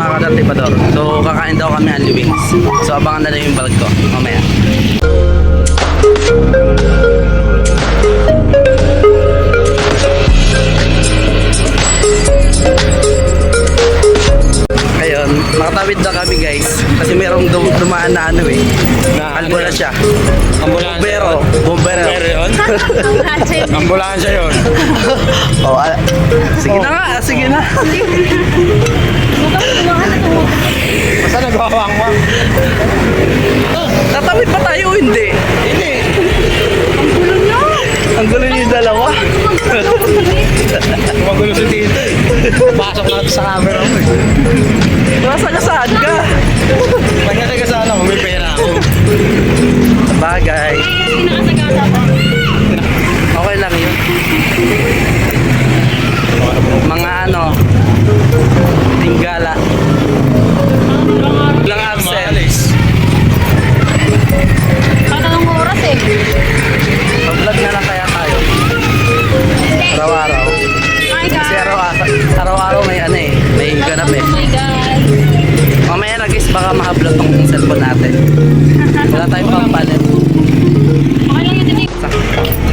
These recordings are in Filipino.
mga kadatibador. So kakain daw kami Only Wings. So abangan na lang yung vlog ko mamaya. Ayun, nakatawid na kami guys. Kasi merong dumaan na ano eh. Ambulansya. Bombero. Bombero yun? Ambulansya yun. Oh, sige na nga, sige na. Basta nagwawang-wang. Tatawid pa tayo o hindi? Hindi. Ang gulo niyo yung dalawa. Magulo si Tito eh. Pasok natin sa camera mo eh. Nasa ka saan ka? Pagkatay ka sana kung may pera ako. Bagay. Okay lang yun. Mga ano, tingala. Lang absent. Tatlong oras eh. Pag-vlog na lang kaya tayo. Araw-araw. Hi Kasi guys. araw-araw may ano eh, may ganap eh. Oh my God. Mamaya na guys, baka makablog tong cellphone natin. Wala tayong pampalit. Okay lang yun din.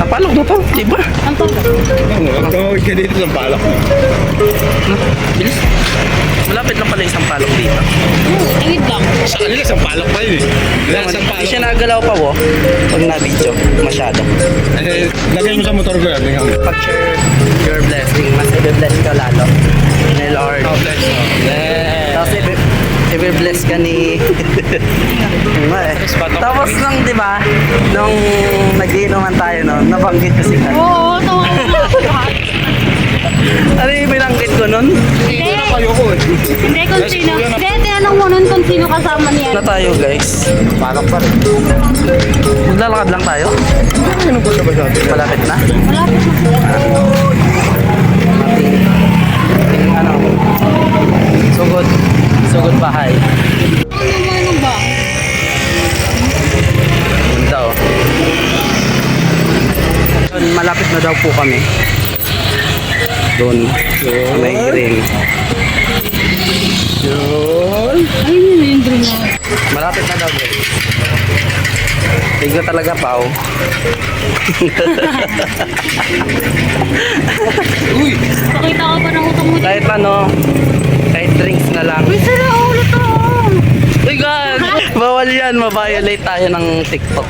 Napalog na to, diba? Ang pagka. Tumawid ka dito ng palak. Bilis. Malapit lang pala isang palok dito. Ingid lang. Sa kanila, isang palak pa yun eh. Isang Hindi palak. siya nagalaw pa wo. Pag na-video, masyado. Eh, lagay mo sa motor ko yan. Tingnan mo. Pag-share your blessing, mas i-bless ka lalo. Ni Lord. Oh, bless. Yeah. Tapos i-bless ka ni... Tapos nung, di ba, nung nagiinuman tayo noon, nabanggit ko si Kat. Oo, tawa ko lahat. Ano yung binanggit ko nun? Hindi. Kayo ko eh. Hindi kung sino. Hindi, tinanong mo nun kung sino kasama niya. Na tayo guys. Palak pa rin. Maglalakad lang tayo. Ano po siya ba sabi? Malapit na. Malapit na. Ating ano, sugod bahay. Ano naman ang ba? Ganda oh. Yun, malapit na daw po kami. Doon. Sa may green. Yun. Ayun yun yung dream mo. Malapit na daw guys. Tigo talaga pa oh. Uy. Pakita ka pa ng utang mo. Kahit ano, kahit drinks na lang. Uy, sira ulo to. Uy God! Bawal yan, mabiolate tayo ng TikTok.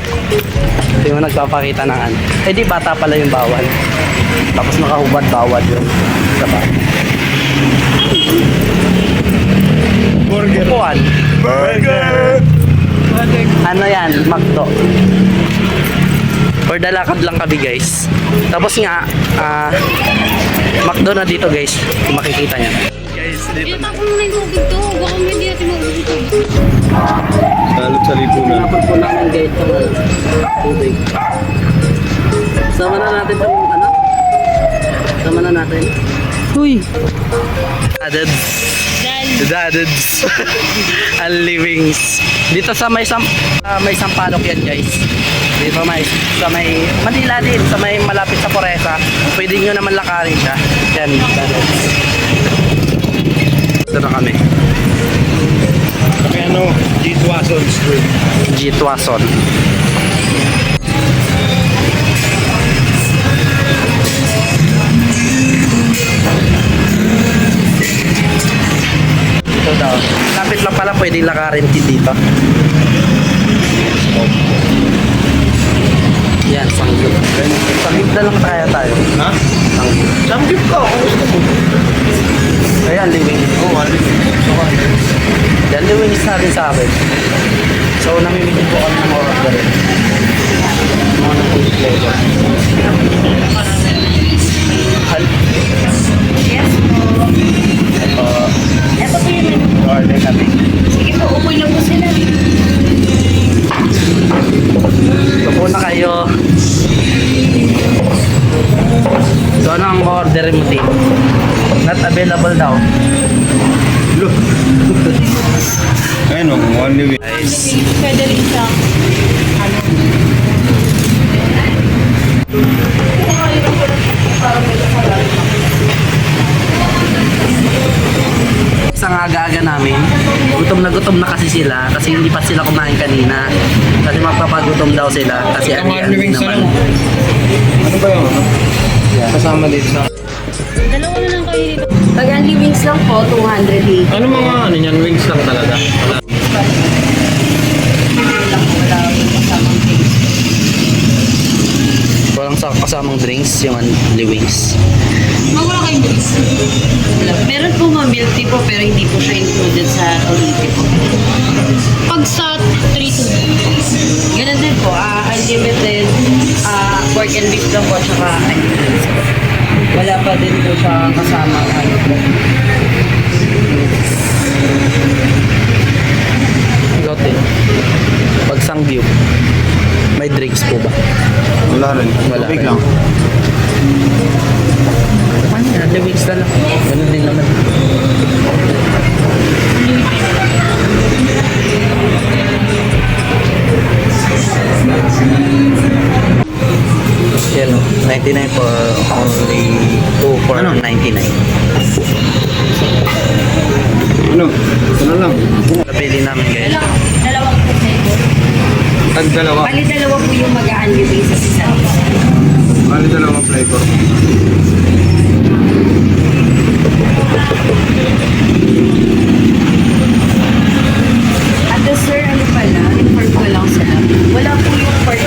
Hindi mo nagpapakita ng ano. Eh di bata pala yung bawal. Tapos nakahubad bawal yun. Diba? Burger. Upuan. Burger. Ano yan? McDo. For the lakad lang kami guys. Tapos nga, McDo na dito guys. Kung makikita nyo. Guys, dito na. Ito mo na yung tubig to. Baka hindi natin maubos ito. Salot sa lipunan. Napag po lang ng gate ng tubig. Sama na natin itong ano? Sama na natin. Uy! Dads. Dads. Only Wings. Dito sa may sampalok yan guys. Dito sa may Manila din. Sa may malapit sa Poresa. Pwede nyo naman lakarin siya. Yan. Dads. Dito na kami. Kaya ano, G. Tuason Street. G. Tuason. Ito daw. Lapit lang pala pwede lakarin dito. Yan, sanggip. Sanggip na lang tayo. Ha? Sanggip. Samgip ka, kung gusto mo. Ayan, living. Oo, Yan, living is natin sa akin. So, namimigil po kami ng oras na rin. Mga na food flavor. Yes po. Ito po yung menu. Order kami. Sige po, upoy lang po sila. Ito po na kayo. So, ano ang order mo dito? Not available daw. Ayun o, only way. Guys, Pwede rin siya. Ano? pamilya namin. Gutom na kasi sila kasi hindi pa sila kumain kanina. Kasi magpapagutom daw sila kasi ali-ali naman. Ano ba yun? Kasama dito sa... Dalawa na lang kayo dito. Pag-only wings lang po, 280. Ano mga ano yan? Wings lang talaga. Wala. Walang kasamang drinks, yung only wings. Wala kayong drinks. Meron po mga milk tea po pero hindi po siya included sa Toliti po. Pag sa 3-2, ganun din po. Unlimited pork and beef lang po tsaka unlimited. Wala pa din po siya kasama ano po. Lotte. Pag Sangyup, may drinks po ba? Wala rin. Wala Tubig rin. lang. Ano yan? The wings na lang. Ganun din naman. Yan o. 99 for only 2 for Ano? 99. Ano? Ito na lang. Napili namin guys. Dalawang po flavor. Tag dalawa. Bali dalawa po yung mag-a-unli sa isa. Bali dalawang flavor. At sir, ano pala, inform ko lang sila. Wala po yung pork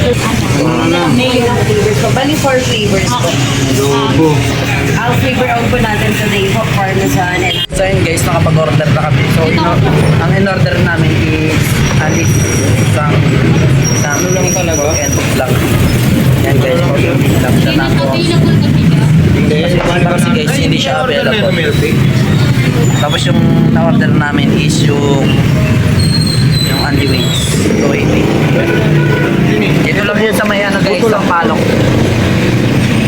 main flavors ko. Bali 4 flavors po. Adobo. Ang flavor out po natin today po, parmesan and So yun guys, nakapag-order na kami. So ang in-order namin is at least isang Ano lang talaga? and lang. Yan guys, mag-order lang siya na po. Hindi. Kasi guys, hindi siya available. Tapos yung na-order namin is yung only wings. 280. Ito lang yun sa may ano guys, sa palok.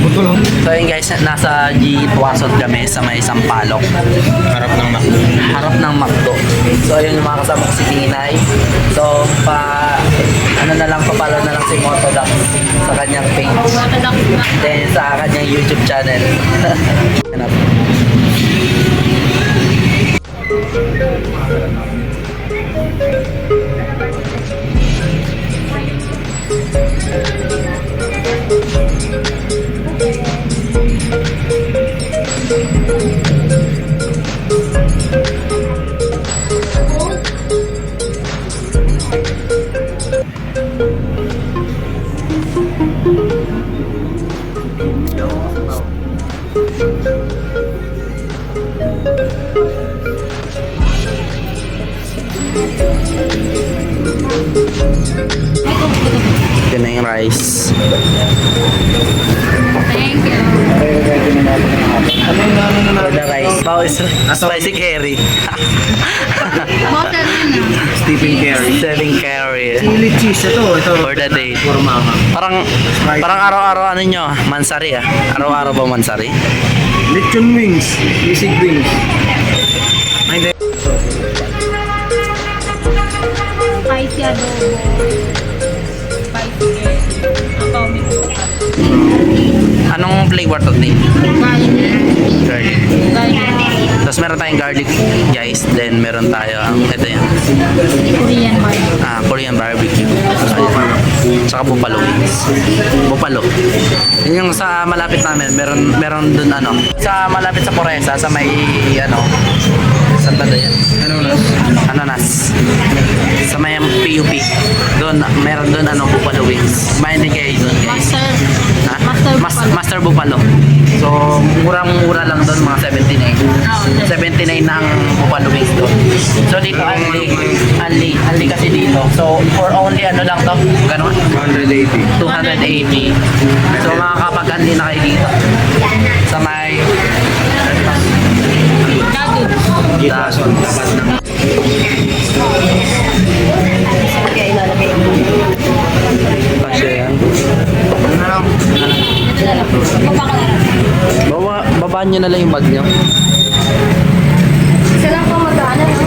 Buto lang. So yun guys, nasa G Tuwasod kami sa may Sampalok. Harap ng Mac. Harap ng McDo. So ayun yung mga kasama ko si Tinay. So ano na lang, papalo na lang si Motodax sa kanyang page. Then sa kanyang YouTube channel. Hanap. Yun na yung rice. thank you. For the rice. Bao is spicy curry. Hotel na. Stephen Carey. Selling curry. Chili cheese. Ito. For the day. Kurma ka. Parang araw-araw ano nyo, mansari ah. Araw-araw ba mansari? Lechon wings. Isig wings. Ay, hindi. Spicy adobo. Spicy curry. Anong flavor to din? Garlic. Garlic. Tapos meron tayong garlic guys. Then meron tayo ang ito yan. Korean barbecue. Korean barbecue. Ayun. Tsaka buffalo wings. Buffalo. Yun yung sa malapit namin. Meron dun ano. Sa malapit sa Poresa. Sa may ano. Saan ba yan? Ananas. Sa may PUP. Doon. Meron dun ano. Buffalo wings. Kumain din kayo dun guys. Ha? Master Buffalo. So, murang-mura lang doon, mga 79. 79 na ang buffalo wings doon. So, dito only kasi dito. So, for only ano lang to? Ganon? 180. 280. So, makakapag-unli na kayo dito. Sa may... Gitason. Tapat ng... Kaya ilalagay mo. Kasya yan. Ano na lang? Babaan nyo na lang yung bag nyo. Isa lang po mag-ano, no?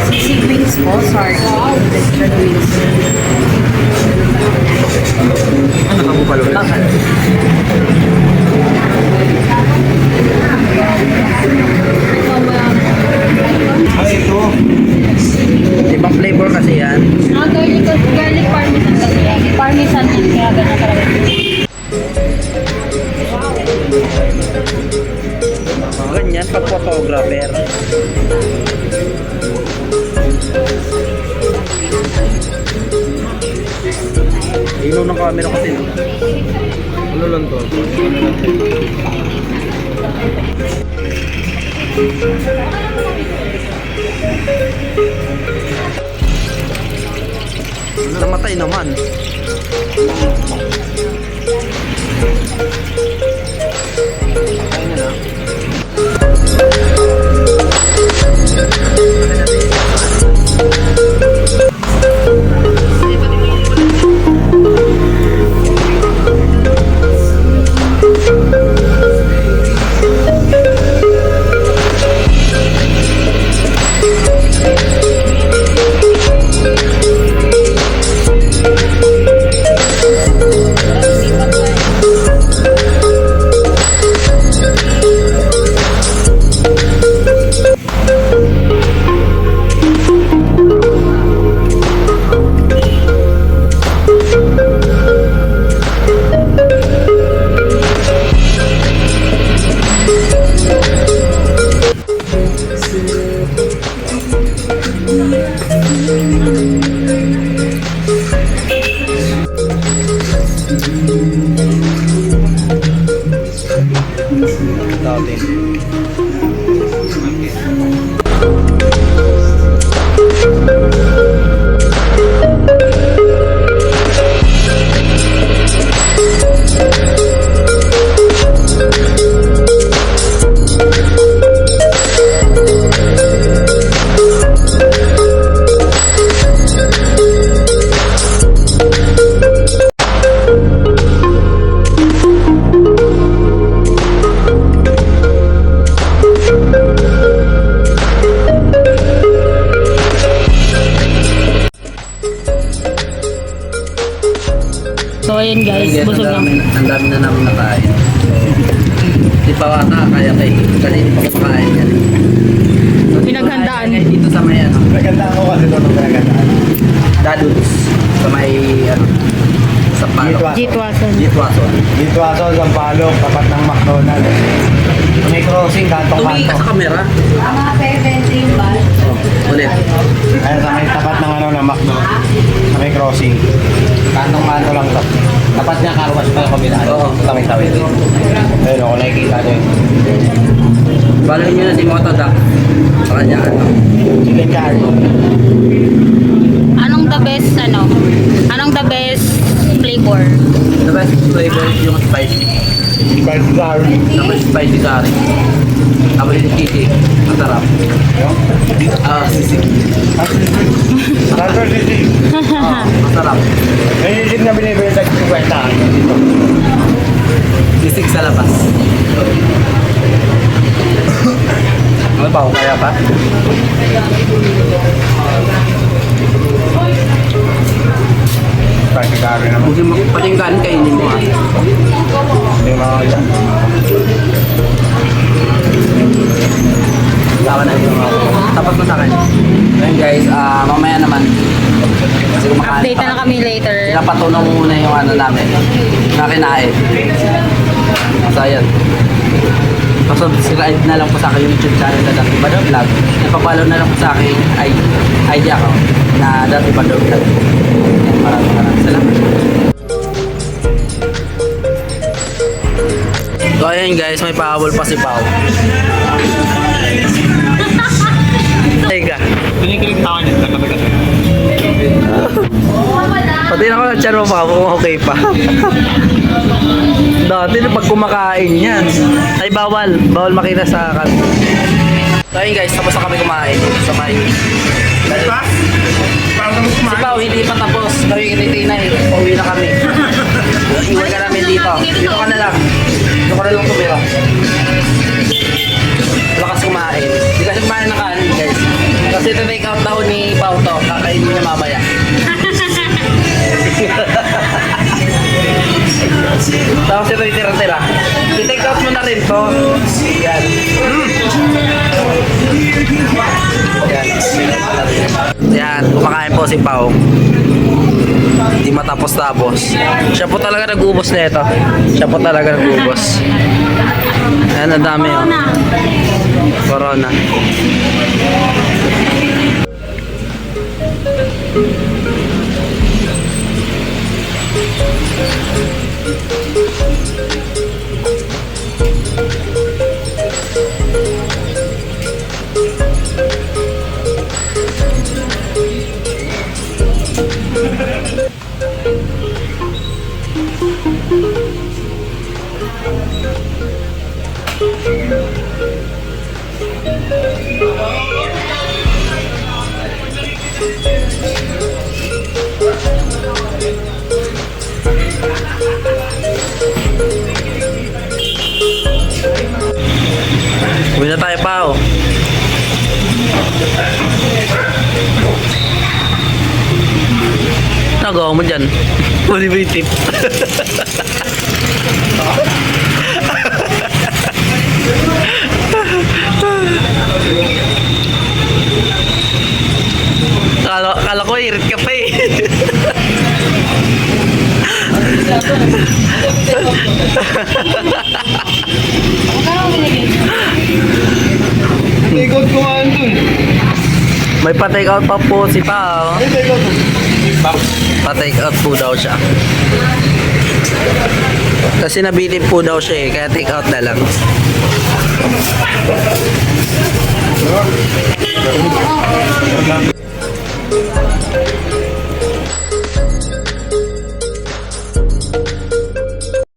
Sisig wings po, sorry. Lechon wings. Ano nakabupalo? Ganyan, pag photographer. Ilaw ng camera kasi. Ano lang to? Namatay naman. Ayun na. So ayun guys, Yes, busog na. ang dami na namin nakain. Di pa wata, kaya kay kanina pa kumakain yan. So, Pinaghandaan. Kahit dito sa may ano, Pinagandaan ko kasi ito nung pinagandaan. Dadudes. Sa may ano, sa palo. Jitwason. Jitwason. Dito ako sa Sampaloc, tapat ng McDonald's. May crossing, Tumingin ka kantong-kanto. sa camera. Tama, pe-20 yung bus. Ulit. Ayun sa may tapat ng ano ng McDo. Sa may crossing. Kantong-kanto lang to. Tapat niya karwas pa yung kabila. Oo. Sa may tawid. Ayun ako nakikita ko yun. Balahin nyo na si Motodak. Sa kanya ano. Chicken curry. Anong the best Anong the best flavor? The best flavor yung spicy. Spicy curry. Tapos spicy curry. Tapos yung sisig. Masarap. Sisig. Transfer sisig. Masarap. May sisig na binibili sa 50. Sisig sa labas. Ano pa? Kaya pa? Spicy curry naman. Kung pati yung kanin kainin mo ah. Hindi mo mga yan. Lawan na yung tapos mo sa akin. Ayun guys, mamaya naman. Kasi kumakain Update na kami later. Pinapatunaw muna yung ano namin. Na kinain. So ayan. Pasubscribe na lang po sa akin yung YouTube channel na Dati Bador Vlog. Napapalo na lang po sa akin ID ako na Dati Bador Vlog. Maraming salamat. So ayan guys, may pahabol pa si Pao. Teka. Kinikilig tawa niya. Pati na ko ng tiyan mo pa kung okay pa. Dati na pag kumakain yan. Ay bawal. Bawal makita sa kan. So ayun guys, tapos na kami kumain sa may... Si Pao hindi pa tapos. Gawin kinitinay. Pauwi na kami. Iwan ka namin dito. Dito ka na lang. Dito ka na lang tumira. Lakas kumain. Hindi kasi kumain ng kanin guys. Kasi ito-take out daw ni Pao to. Kakainin niya mamaya. Tapos ito yung tira-tira. I-take out mo na rin to. Yan. Yan. Kumakain po si Pao. Hindi matapos-tapos. Siya po talaga nag-ubos na ito. Siya po talaga nag-ubos. Ayan, ang dami oh. Corona. Corona. Uwi na tayo pa oh. Nagawa mo dyan. Huli mo yung tip. Kala ko irit ka pa eh. Ikot ko nga dun. May pa-take out pa po si Pao. Pa-take out po daw siya. Kasi nabilib po daw siya eh, kaya take out na lang.